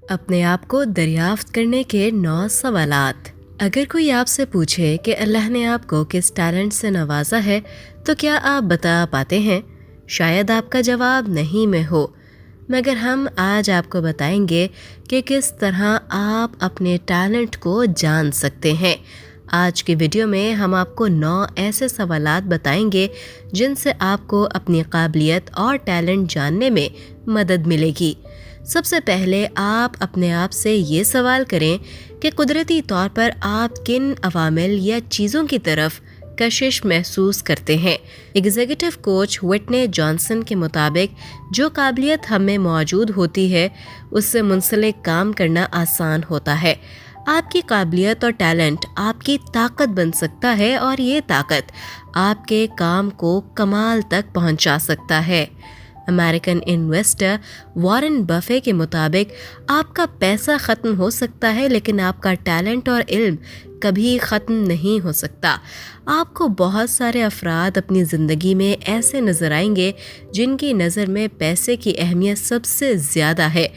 اپنے آپ کو دریافت کرنے کے 9 سوالات۔ اگر کوئی آپ سے پوچھے کہ اللہ نے آپ کو کس ٹیلنٹ سے نوازا ہے تو کیا آپ بتا پاتے ہیں؟ شاید آپ کا جواب نہیں میں ہو، مگر ہم آج آپ کو بتائیں گے کہ کس طرح آپ اپنے ٹیلنٹ کو جان سکتے ہیں۔ آج کی ویڈیو میں ہم آپ کو 9 ایسے سوالات بتائیں گے جن سے آپ کو اپنی قابلیت اور ٹیلنٹ جاننے میں مدد ملے گی۔ سب سے پہلے آپ اپنے آپ سے یہ سوال کریں کہ قدرتی طور پر آپ کن عوامل یا چیزوں کی طرف کشش محسوس کرتے ہیں۔ ایگزیکٹو کوچ وٹنی جانسن کے مطابق جو قابلیت ہم میں موجود ہوتی ہے اس سے منسلک کام کرنا آسان ہوتا ہے۔ آپ کی قابلیت اور ٹیلنٹ آپ کی طاقت بن سکتا ہے اور یہ طاقت آپ کے کام کو کمال تک پہنچا سکتا ہے۔ امریکن انویسٹر وارن بفے کے مطابق آپ کا پیسہ ختم ہو سکتا ہے لیکن آپ کا ٹیلنٹ اور علم کبھی ختم نہیں ہو سکتا۔ آپ کو بہت سارے افراد اپنی زندگی میں ایسے نظر آئیں گے جن کی نظر میں پیسے کی اہمیت سب سے زیادہ ہے،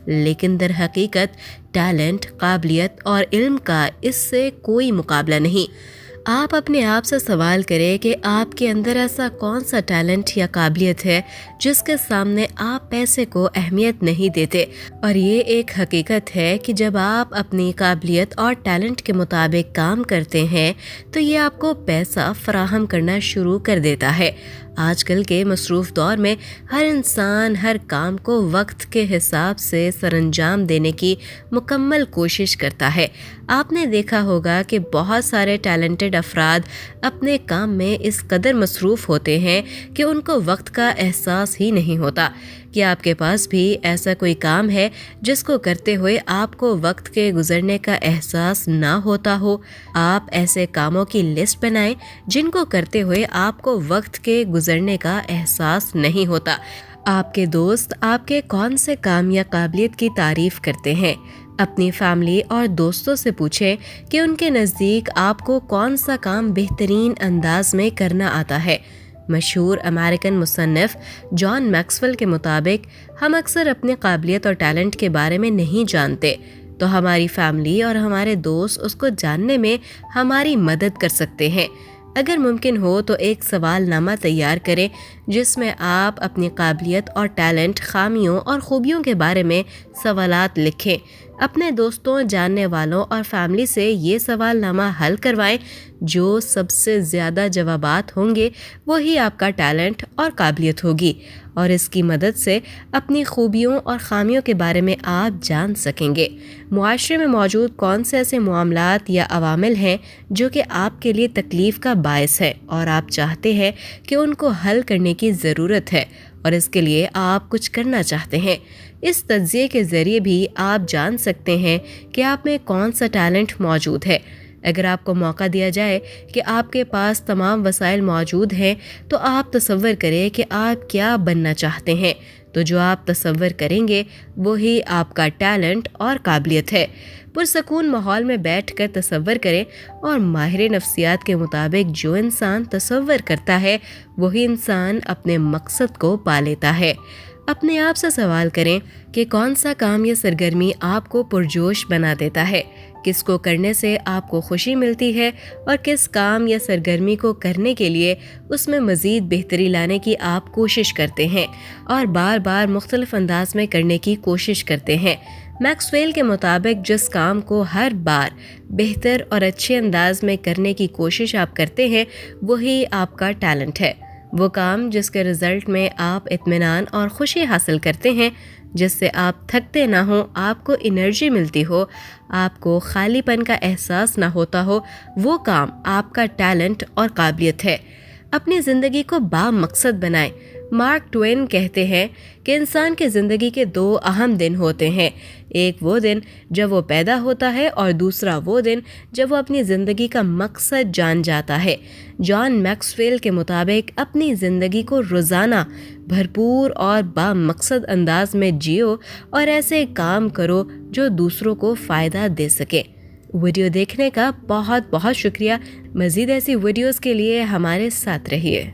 لیکن در حقیقت ٹیلنٹ، قابلیت اور علم کا اس سے کوئی مقابلہ نہیں۔ آپ اپنے آپ سے سوال کریں کہ آپ کے اندر ایسا کون سا ٹیلنٹ یا قابلیت ہے جس کے سامنے آپ پیسے کو اہمیت نہیں دیتے، اور یہ ایک حقیقت ہے کہ جب آپ اپنی قابلیت اور ٹیلنٹ کے مطابق کام کرتے ہیں تو یہ آپ کو پیسہ فراہم کرنا شروع کر دیتا ہے۔ آج کل کے مصروف دور میں ہر انسان ہر کام کو وقت کے حساب سے سر انجام دینے کی مکمل کوشش کرتا ہے۔ آپ نے دیکھا ہوگا کہ بہت سارے ٹیلنٹڈ افراد اپنے کام میں اس قدر مصروف ہوتے ہیں کہ ان کو وقت کا احساس ہی نہیں ہوتا۔ کیا آپ کے پاس بھی ایسا کوئی کام ہے جس کو کرتے ہوئے آپ کو وقت کے گزرنے کا احساس نہ ہوتا ہو؟ آپ ایسے کاموں کی لسٹ بنائیں جن کو کرتے ہوئے آپ کو وقت کے گزرنے کا احساس نہیں ہوتا۔ آپ کے دوست آپ کے کون سے کام یا قابلیت کی تعریف کرتے ہیں؟ اپنی فیملی اور دوستوں سے پوچھیں کہ ان کے نزدیک آپ کو کون سا کام بہترین انداز میں کرنا آتا ہے۔ مشہور امریکن مصنف جان میکسویل کے مطابق ہم اکثر اپنی قابلیت اور ٹیلنٹ کے بارے میں نہیں جانتے، تو ہماری فیملی اور ہمارے دوست اس کو جاننے میں ہماری مدد کر سکتے ہیں۔ اگر ممکن ہو تو ایک سوال نامہ تیار کریں جس میں آپ اپنی قابلیت اور ٹیلنٹ، خامیوں اور خوبیوں کے بارے میں سوالات لکھیں۔ اپنے دوستوں، جاننے والوں اور فیملی سے یہ سوال نامہ حل کروائیں۔ جو سب سے زیادہ جوابات ہوں گے وہی آپ کا ٹیلنٹ اور قابلیت ہوگی، اور اس کی مدد سے اپنی خوبیوں اور خامیوں کے بارے میں آپ جان سکیں گے۔ معاشرے میں موجود کون سے ایسے معاملات یا عوامل ہیں جو کہ آپ کے لیے تکلیف کا باعث ہے اور آپ چاہتے ہیں کہ ان کو حل کرنے کی ضرورت ہے، اور اس کے لیے آپ کچھ کرنا چاہتے ہیں۔ اس تجزیے کے ذریعے بھی آپ جان سکتے ہیں کہ آپ میں کون سا ٹیلنٹ موجود ہے۔ اگر آپ کو موقع دیا جائے کہ آپ کے پاس تمام وسائل موجود ہیں تو آپ تصور کریں کہ آپ کیا بننا چاہتے ہیں، تو جو آپ تصور کریں گے وہی آپ کا ٹیلنٹ اور قابلیت ہے۔ پرسکون ماحول میں بیٹھ کر تصور کریں، اور ماہر نفسیات کے مطابق جو انسان تصور کرتا ہے وہی انسان اپنے مقصد کو پا لیتا ہے۔ اپنے آپ سے سوال کریں کہ کون سا کام یا سرگرمی آپ کو پرجوش بنا دیتا ہے، کس کو کرنے سے آپ کو خوشی ملتی ہے، اور کس کام یا سرگرمی کو کرنے کے لیے اس میں مزید بہتری لانے کی آپ کوشش کرتے ہیں اور بار بار مختلف انداز میں کرنے کی کوشش کرتے ہیں۔ میکسویل کے مطابق جس کام کو ہر بار بہتر اور اچھے انداز میں کرنے کی کوشش آپ کرتے ہیں وہی آپ کا ٹیلنٹ ہے۔ وہ کام جس کے رزلٹ میں آپ اطمینان اور خوشی حاصل کرتے ہیں، جس سے آپ تھکتے نہ ہوں، آپ کو انرجی ملتی ہو، آپ کو خالی پن کا احساس نہ ہوتا ہو، وہ کام آپ کا ٹیلنٹ اور قابلیت ہے۔ اپنی زندگی کو با مقصد بنائیں۔ مارک ٹوین کہتے ہیں کہ انسان کی زندگی کے 2 اہم دن ہوتے ہیں، ایک وہ دن جب وہ پیدا ہوتا ہے اور دوسرا وہ دن جب وہ اپنی زندگی کا مقصد جان جاتا ہے۔ جان میکسویل کے مطابق اپنی زندگی کو روزانہ بھرپور اور با مقصد انداز میں جیو اور ایسے کام کرو جو دوسروں کو فائدہ دے سکے۔ ویڈیو دیکھنے کا بہت بہت شکریہ۔ مزید ایسی ویڈیوز کے لیے ہمارے ساتھ رہیے۔